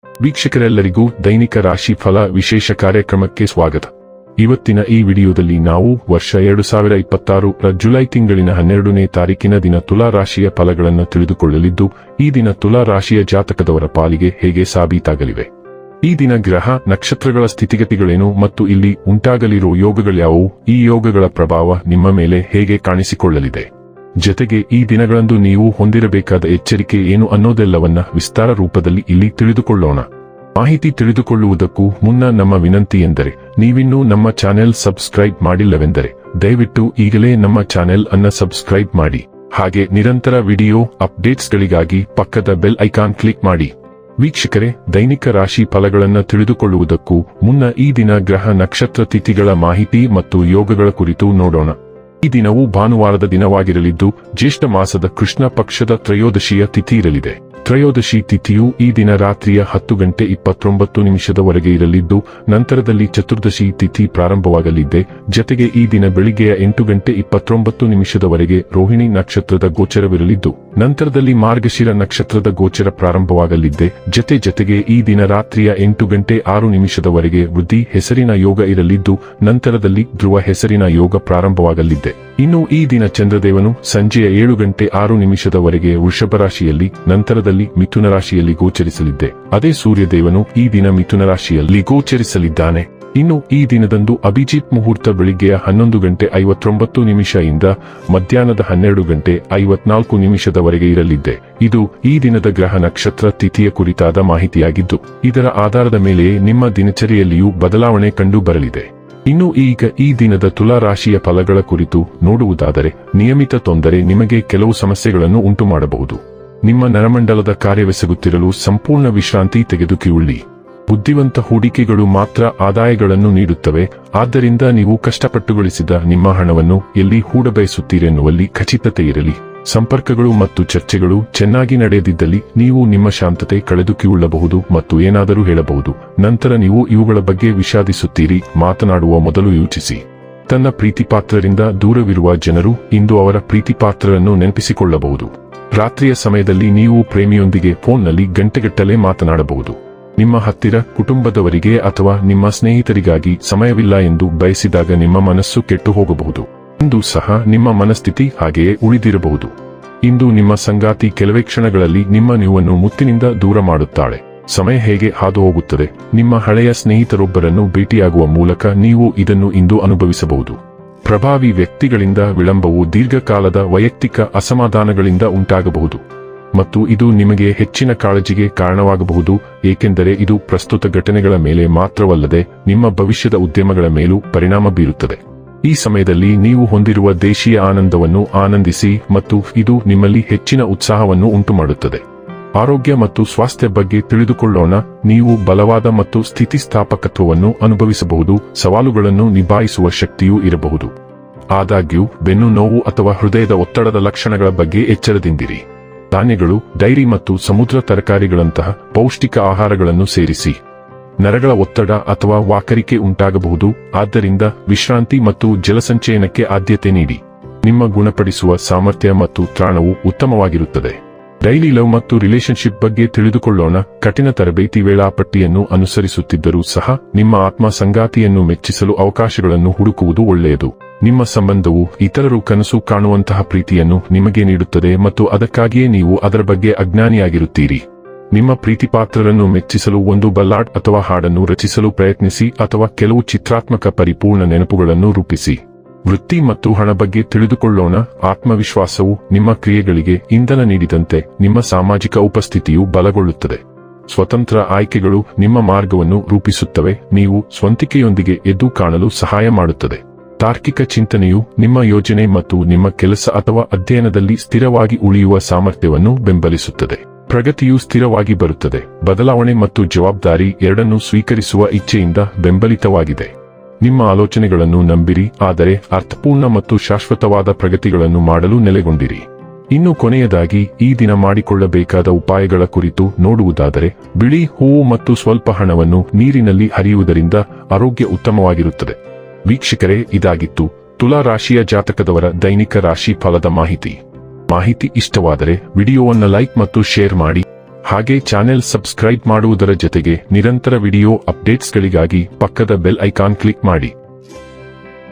ವೀಕ್ಷಕರೆಲ್ಲರಿಗೂ ದೈನಿಕ ರಾಶಿ ಫಲ ವಿಶೇಷ ಕಾರ್ಯಕ್ರಮಕ್ಕೆ ಸ್ವಾಗತ. ಇವತ್ತಿನ ಈ ವಿಡಿಯೋದಲ್ಲಿ ನಾವು ವರ್ಷ 2026 ರ ಜುಲೈ ತಿಂಗಳಿನ 12ನೇ ತಾರೀಕಿನ ದಿನ ತುಲಾ ರಾಶಿಯ ಫಲಗಳನ್ನು ತಿಳಿದುಕೊಳ್ಳಲಿದ್ದು, ಈ ದಿನ ತುಲಾ ರಾಶಿಯ ಜಾತಕದವರ ಪಾಲಿಗೆ ಹೇಗೆ ಸಾಬೀತಾಗಲಿವೆ, ಈ ದಿನ ಗ್ರಹ ನಕ್ಷತ್ರಗಳ ಸ್ಥಿತಿಗತಿಗಳೇನು ಮತ್ತು ಇಲ್ಲಿ ಉಂಟಾಗಲಿರುವ ಯೋಗಗಳ್ಯಾವುವು, ಈ ಯೋಗಗಳ ಪ್ರಭಾವ ನಿಮ್ಮ ಮೇಲೆ ಹೇಗೆ ಕಾಣಿಸಿಕೊಳ್ಳಲಿದೆ, ಜೊತೆಗೆ ಈ ದಿನಗಳಂದು ನೀವು ಹೊಂದಿರಬೇಕಾದ ಎಚ್ಚರಿಕೆ ಏನು ಅನ್ನೋದೆಲ್ಲವನ್ನ ವಿಸ್ತಾರ ರೂಪದಲ್ಲಿ ಇಲ್ಲಿ ತಿಳಿದುಕೊಳ್ಳೋಣ. ಮಾಹಿತಿ ತಿಳಿದುಕೊಳ್ಳುವುದಕ್ಕೂ ಮುನ್ನ ನಮ್ಮ ವಿನಂತಿ ಎಂದರೆ, ನೀವಿನ್ನೂ ನಮ್ಮ ಚಾನೆಲ್ ಸಬ್ಸ್ಕ್ರೈಬ್ ಮಾಡಿಲ್ಲವೆಂದರೆ ದಯವಿಟ್ಟು ಈಗಲೇ ನಮ್ಮ ಚಾನೆಲ್ ಅನ್ನ ಸಬ್ಸ್ಕ್ರೈಬ್ ಮಾಡಿ. ಹಾಗೆ ನಿರಂತರ ವಿಡಿಯೋ ಅಪ್ಡೇಟ್ಸ್ಗಳಿಗಾಗಿ ಪಕ್ಕದ ಬೆಲ್ ಐಕಾನ್ ಕ್ಲಿಕ್ ಮಾಡಿ. ವೀಕ್ಷಕರೇ, ದೈನಿಕ ರಾಶಿ ಫಲಗಳನ್ನ ತಿಳಿದುಕೊಳ್ಳುವುದಕ್ಕೂ ಮುನ್ನ ಈ ದಿನ ಗ್ರಹ ನಕ್ಷತ್ರ ತಿಥಿಗಳ ಮಾಹಿತಿ ಮತ್ತು ಯೋಗಗಳ ಕುರಿತು ನೋಡೋಣ. ಈ ದಿನವು ಭಾನುವಾರದ ದಿನವಾಗಿರಲಿದ್ದು, ಜ್ಯೇಷ್ಠ ಮಾಸದ ಕೃಷ್ಣ ಪಕ್ಷದ ತ್ರಯೋದಶಿಯ ತಿಥಿ ಇರಲಿದೆ. ತ್ರಯೋದಶಿ ತಿಥಿಯು ಈ ದಿನ ರಾತ್ರಿಯ 10:29 ಇರಲಿದ್ದು, ನಂತರದಲ್ಲಿ ಚತುರ್ದಶಿ ತಿಥಿ ಪ್ರಾರಂಭವಾಗಲಿದೆ. ಜತೆಗೆ ಈ ದಿನ ಬೆಳಿಗ್ಗೆಯ 8:29 ರೋಹಿಣಿ ನಕ್ಷತ್ರದ ಗೋಚರವಿರಲಿದ್ದು, ನಂತರದಲ್ಲಿ ಮಾರ್ಗಶಿರ ನಕ್ಷತ್ರದ ಗೋಚರ ಪ್ರಾರಂಭವಾಗಲಿದೆ. ಜತೆಗೆ ಈ ದಿನ ರಾತ್ರಿಯ 8:06 ವೃದ್ಧಿ ಹೆಸರಿನ ಯೋಗ ಇರಲಿದ್ದು, ನಂತರದಲ್ಲಿ ಧ್ರುವ ಹೆಸರಿನ ಯೋಗ ಪ್ರಾರಂಭವಾಗಲಿದೆ. ಇನ್ನು ಈ ದಿನ ಚಂದ್ರದೇವನು ಸಂಜೆಯ 7:06 ವೃಷಭ ರಾಶಿಯಲ್ಲಿ, ನಂತರದಲ್ಲಿ ಮಿಥುನ ರಾಶಿಯಲ್ಲಿ ಗೋಚರಿಸಲಿದೆ. ಅದೇ ಸೂರ್ಯದೇವನು ಈ ದಿನ ಮಿಥುನ ರಾಶಿಯಲ್ಲಿ ಗೋಚರಿಸಲಿದ್ದಾನೆ. ಇನ್ನು ಈ ದಿನದಂದು ಅಭಿಜಿತ್ ಮುಹೂರ್ತ ಬೆಳಿಗ್ಗೆಯ 11:59 ಇಂದ ಮಧ್ಯಾಹ್ನದ 12:54 ಇರಲಿದೆ. ಇದು ಈ ದಿನದ ಗ್ರಹ ನಕ್ಷತ್ರ ತಿಥಿಯ ಕುರಿತಾದ ಮಾಹಿತಿಯಾಗಿದ್ದು, ಇದರ ಆಧಾರದ ಮೇಲೆಯೇ ನಿಮ್ಮ ದಿನಚರಿಯಲ್ಲಿಯೂ ಬದಲಾವಣೆ ಕಂಡು ಬರಲಿದೆ. ಇನ್ನು ಈಗ ಈ ದಿನದ ತುಲಾ ರಾಶಿಯ ಫಲಗಳ ಕುರಿತು ನೋಡುವುದಾದರೆ, ನಿಯಮಿತ ತೊಂದರೆ ನಿಮಗೆ ಕೆಲವು ಸಮಸ್ಯೆಗಳನ್ನು ಉಂಟು ಮಾಡಬಹುದು. ನಿಮ್ಮ ನರಮಂಡಲದ ಕಾರ್ಯವೆಸಗುತ್ತಿರಲು ಸಂಪೂರ್ಣ ವಿಶ್ರಾಂತಿ ತೆಗೆದುಕೊಳ್ಳಿ. ಬುದ್ಧಿವಂತ ಹೂಡಿಕೆಗಳು ಮಾತ್ರ ಆದಾಯಗಳನ್ನು ನೀಡುತ್ತವೆ. ಆದ್ದರಿಂದ ನೀವು ಕಷ್ಟಪಟ್ಟು ಗಳಿಸಿದ ನಿಮ್ಮ ಹಣವನ್ನು ಎಲ್ಲಿ ಹೂಡಬಯಸುತ್ತೀರೆನ್ನುವಲ್ಲಿ ಖಚಿತತೆ ಇರಲಿ. ಸಂಪರ್ಕಗಳು ಮತ್ತು ಚರ್ಚೆಗಳು ಚೆನ್ನಾಗಿ ನಡೆಯದಿದ್ದಲ್ಲಿ ನೀವು ನಿಮ್ಮ ಶಾಂತತೆ ಕಳೆದುಕೊಳ್ಳಬಹುದು ಮತ್ತು ಏನಾದರೂ ಹೇಳಬಹುದು. ನಂತರ ನೀವು ಇವುಗಳ ಬಗ್ಗೆ ವಿಷಾದಿಸುತ್ತೀರಿ. ಮಾತನಾಡುವ ಮೊದಲು ಯೋಚಿಸಿ. ತನ್ನ ಪ್ರೀತಿಪಾತ್ರರಿಂದ ದೂರವಿರುವ ಜನರು ಇಂದು ಅವರ ಪ್ರೀತಿಪಾತ್ರರನ್ನು ನೆನಪಿಸಿಕೊಳ್ಳಬಹುದು. ರಾತ್ರಿಯ ಸಮಯದಲ್ಲಿ ನೀವು ಪ್ರೇಮಿಯೊಂದಿಗೆ ಫೋನ್ನಲ್ಲಿ ಗಂಟೆಗಟ್ಟಲೆ ಮಾತನಾಡಬಹುದು. ನಿಮ್ಮ ಹತ್ತಿರ ಕುಟುಂಬದವರಿಗೆ ಅಥವಾ ನಿಮ್ಮ ಸ್ನೇಹಿತರಿಗಾಗಿ ಸಮಯವಿಲ್ಲ ಎಂದು ಬಯಸಿದಾಗ ನಿಮ್ಮ ಮನಸ್ಸು ಕೆಟ್ಟು ಹೋಗಬಹುದು. ಇಂದು ಸಹ ನಿಮ್ಮ ಮನಸ್ಥಿತಿ ಹಾಗೆಯೇ ಉಳಿದಿರಬಹುದು. ಇಂದು ನಿಮ್ಮ ಸಂಗಾತಿ ಕೆಲವೇ ಕ್ಷಣಗಳಲ್ಲಿ ನಿಮ್ಮ ನೀವನ್ನು ಮುತ್ತಿನಿಂದ ದೂರ ಮಾಡುತ್ತಾಳೆ. ಸಮಯ ಹೇಗೆ ಹಾದು ಹೋಗುತ್ತದೆ. ನಿಮ್ಮ ಹಳೆಯ ಸ್ನೇಹಿತರೊಬ್ಬರನ್ನು ಭೇಟಿಯಾಗುವ ಮೂಲಕ ನೀವು ಇದನ್ನು ಇಂದು ಅನುಭವಿಸಬಹುದು. ಪ್ರಭಾವಿ ವ್ಯಕ್ತಿಗಳಿಂದ ವಿಳಂಬವು ದೀರ್ಘಕಾಲದ ವೈಯಕ್ತಿಕ ಅಸಮಾಧಾನಗಳಿಂದ ಉಂಟಾಗಬಹುದು ಮತ್ತು ಇದು ನಿಮಗೆ ಹೆಚ್ಚಿನ ಕಾಳಜಿಗೆ ಕಾರಣವಾಗಬಹುದು, ಏಕೆಂದರೆ ಇದು ಪ್ರಸ್ತುತ ಘಟನೆಗಳ ಮೇಲೆ ಮಾತ್ರವಲ್ಲದೆ ನಿಮ್ಮ ಭವಿಷ್ಯದ ಉದ್ಯಮಗಳ ಮೇಲೂ ಪರಿಣಾಮ ಬೀರುತ್ತದೆ. ಈ ಸಮಯದಲ್ಲಿ ನೀವು ಹೊಂದಿರುವ ದೇಶೀಯ ಆನಂದವನ್ನು ಆನಂದಿಸಿ ಮತ್ತು ಇದು ನಿಮ್ಮಲ್ಲಿ ಹೆಚ್ಚಿನ ಉತ್ಸಾಹವನ್ನು ಉಂಟುಮಾಡುತ್ತದೆ. ಆರೋಗ್ಯ ಮತ್ತು ಸ್ವಾಸ್ಥ್ಯ ಬಗ್ಗೆ ತಿಳಿದುಕೊಳ್ಳೋಣ. ನೀವು ಬಲವಾದ ಮತ್ತು ಸ್ಥಿತಿಸ್ಥಾಪಕತ್ವವನ್ನು ಅನುಭವಿಸಬಹುದು. ಸವಾಲುಗಳನ್ನು ನಿಭಾಯಿಸುವ ಶಕ್ತಿಯೂ ಇರಬಹುದು. ಆದಾಗ್ಯೂ ಬೆನ್ನು ನೋವು ಅಥವಾ ಹೃದಯದ ಒತ್ತಡದ ಲಕ್ಷಣಗಳ ಬಗ್ಗೆ ಎಚ್ಚರದಿಂದಿರಿ. ಧಾನ್ಯಗಳು, ಡೈರಿ ಮತ್ತು ಸಮುದ್ರ ತರಕಾರಿಗಳಂತಹ ಪೌಷ್ಟಿಕ ಆಹಾರಗಳನ್ನು ಸೇರಿಸಿ. ನರಗಳ ಒತ್ತಡ ಅಥವಾ ವಾಕರಿಕೆ ಉಂಟಾಗಬಹುದು, ಆದ್ದರಿಂದ ವಿಶ್ರಾಂತಿ ಮತ್ತು ಜಲಸಂಚಯನಕ್ಕೆ ಆದ್ಯತೆ ನೀಡಿ. ನಿಮ್ಮ ಗುಣಪಡಿಸುವ ಸಾಮರ್ಥ್ಯ ಮತ್ತು ತ್ರಾಣವು ಉತ್ತಮವಾಗಿರುತ್ತದೆ. ಡೈಲಿ ಲವ್ ಮತ್ತು ರಿಲೇಶನ್ಶಿಪ್ ಬಗ್ಗೆ ತಿಳಿದುಕೊಳ್ಳೋಣ. ಕಠಿಣ ತರಬೇತಿ ವೇಳಾಪಟ್ಟಿಯನ್ನು ಅನುಸರಿಸುತ್ತಿದ್ದರೂ ಸಹ ನಿಮ್ಮ ಆತ್ಮ ಸಂಗಾತಿಯನ್ನು ಮೆಚ್ಚಿಸಲು ಅವಕಾಶಗಳನ್ನು ಹುಡುಕುವುದು ಒಳ್ಳೆಯದು. ನಿಮ್ಮ ಸಂಬಂಧವು ಇತರರು ಕನಸು ಕಾಣುವಂತಹ ಪ್ರೀತಿಯನ್ನು ನಿಮಗೆ ನೀಡುತ್ತದೆ ಮತ್ತು ಅದಕ್ಕಾಗಿಯೇ ನೀವು ಅದರ ಬಗ್ಗೆ ಅಜ್ಞಾನಿಯಾಗಿರುತ್ತೀರಿ. ನಿಮ್ಮ ಪ್ರೀತಿಪಾತ್ರರನ್ನು ಮೆಚ್ಚಿಸಲು ಒಂದು ಬಲ್ಲಾಡ್ ಅಥವಾ ಹಾಡನ್ನು ರಚಿಸಲು ಪ್ರಯತ್ನಿಸಿ ಅಥವಾ ಕೆಲವು ಚಿತ್ರಾತ್ಮಕ ಪರಿಪೂರ್ಣ ನೆನಪುಗಳನ್ನು ರೂಪಿಸಿ. ವೃತ್ತಿ ಮತ್ತು ಹಣ ಬಗ್ಗೆ ತಿಳಿದುಕೊಳ್ಳೋಣ. ಆತ್ಮವಿಶ್ವಾಸವು ನಿಮ್ಮ ಕ್ರಿಯೆಗಳಿಗೆ ಇಂಧನ ನೀಡಿದಂತೆ ನಿಮ್ಮ ಸಾಮಾಜಿಕ ಉಪಸ್ಥಿತಿಯು ಬಲಗೊಳ್ಳುತ್ತದೆ. ಸ್ವತಂತ್ರ ಆಯ್ಕೆಗಳು ನಿಮ್ಮ ಮಾರ್ಗವನ್ನು ರೂಪಿಸುತ್ತವೆ. ನೀವು ಸ್ವಂತಿಕೆಯೊಂದಿಗೆ ಎದ್ದು ಕಾಣಲು ಸಹಾಯ ಮಾಡುತ್ತದೆ. ತಾರ್ಕಿಕ ಚಿಂತನೆಯು ನಿಮ್ಮ ಯೋಜನೆ ಮತ್ತು ನಿಮ್ಮ ಕೆಲಸ ಅಥವಾ ಅಧ್ಯಯನದಲ್ಲಿ ಸ್ಥಿರವಾಗಿ ಉಳಿಯುವ ಸಾಮರ್ಥ್ಯವನ್ನು ಬೆಂಬಲಿಸುತ್ತದೆ. ಪ್ರಗತಿಯು ಸ್ಥಿರವಾಗಿ ಬರುತ್ತದೆ. ಬದಲಾವಣೆ ಮತ್ತು ಜವಾಬ್ದಾರಿ ಎರಡನ್ನೂ ಸ್ವೀಕರಿಸುವ ಇಚ್ಛೆಯಿಂದ ಬೆಂಬಲಿತವಾಗಿದೆ. ನಿಮ್ಮ ಆಲೋಚನೆಗಳನ್ನು ನಂಬಿರಿ, ಆದರೆ ಅರ್ಥಪೂರ್ಣ ಮತ್ತು ಶಾಶ್ವತವಾದ ಪ್ರಗತಿಗಳನ್ನು ಮಾಡಲು ನೆಲೆಗೊಂಡಿರಿ. ಇನ್ನು ಕೊನೆಯದಾಗಿ ಈ ದಿನ ಮಾಡಿಕೊಳ್ಳಬೇಕಾದ ಉಪಾಯಗಳ ಕುರಿತು ನೋಡುವುದಾದರೆ, ಬಿಳಿ ಹೂವು ಮತ್ತು ಸ್ವಲ್ಪ ಹಣವನ್ನು ನೀರಿನಲ್ಲಿ ಹರಿಯುವುದರಿಂದ ಆರೋಗ್ಯ ಉತ್ತಮವಾಗಿರುತ್ತದೆ. ವೀಕ್ಷಕರೇ, ಇದಾಗಿತ್ತು ತುಲಾ ರಾಶಿಯ ಜಾತಕದವರ ದೈನಿಕ ರಾಶಿ ಫಲದ ಮಾಹಿತಿ ಇಷ್ಟವಾದರೆ ವಿಡಿಯೋವನ್ನು ಲೈಕ್ ಮತ್ತು ಶೇರ್ ಮಾಡಿ. ಹಾಗೆ ಚಾನೆಲ್ ಸಬ್ಸ್ಕ್ರೈಬ್ ಮಾಡುವುದರ ಜೊತೆಗೆ ನಿರಂತರ ವಿಡಿಯೋ ಅಪ್ಡೇಟ್ಸ್ಗಳಿಗಾಗಿ ಪಕ್ಕದ ಬೆಲ್ ಐಕಾನ್ ಕ್ಲಿಕ್ ಮಾಡಿ.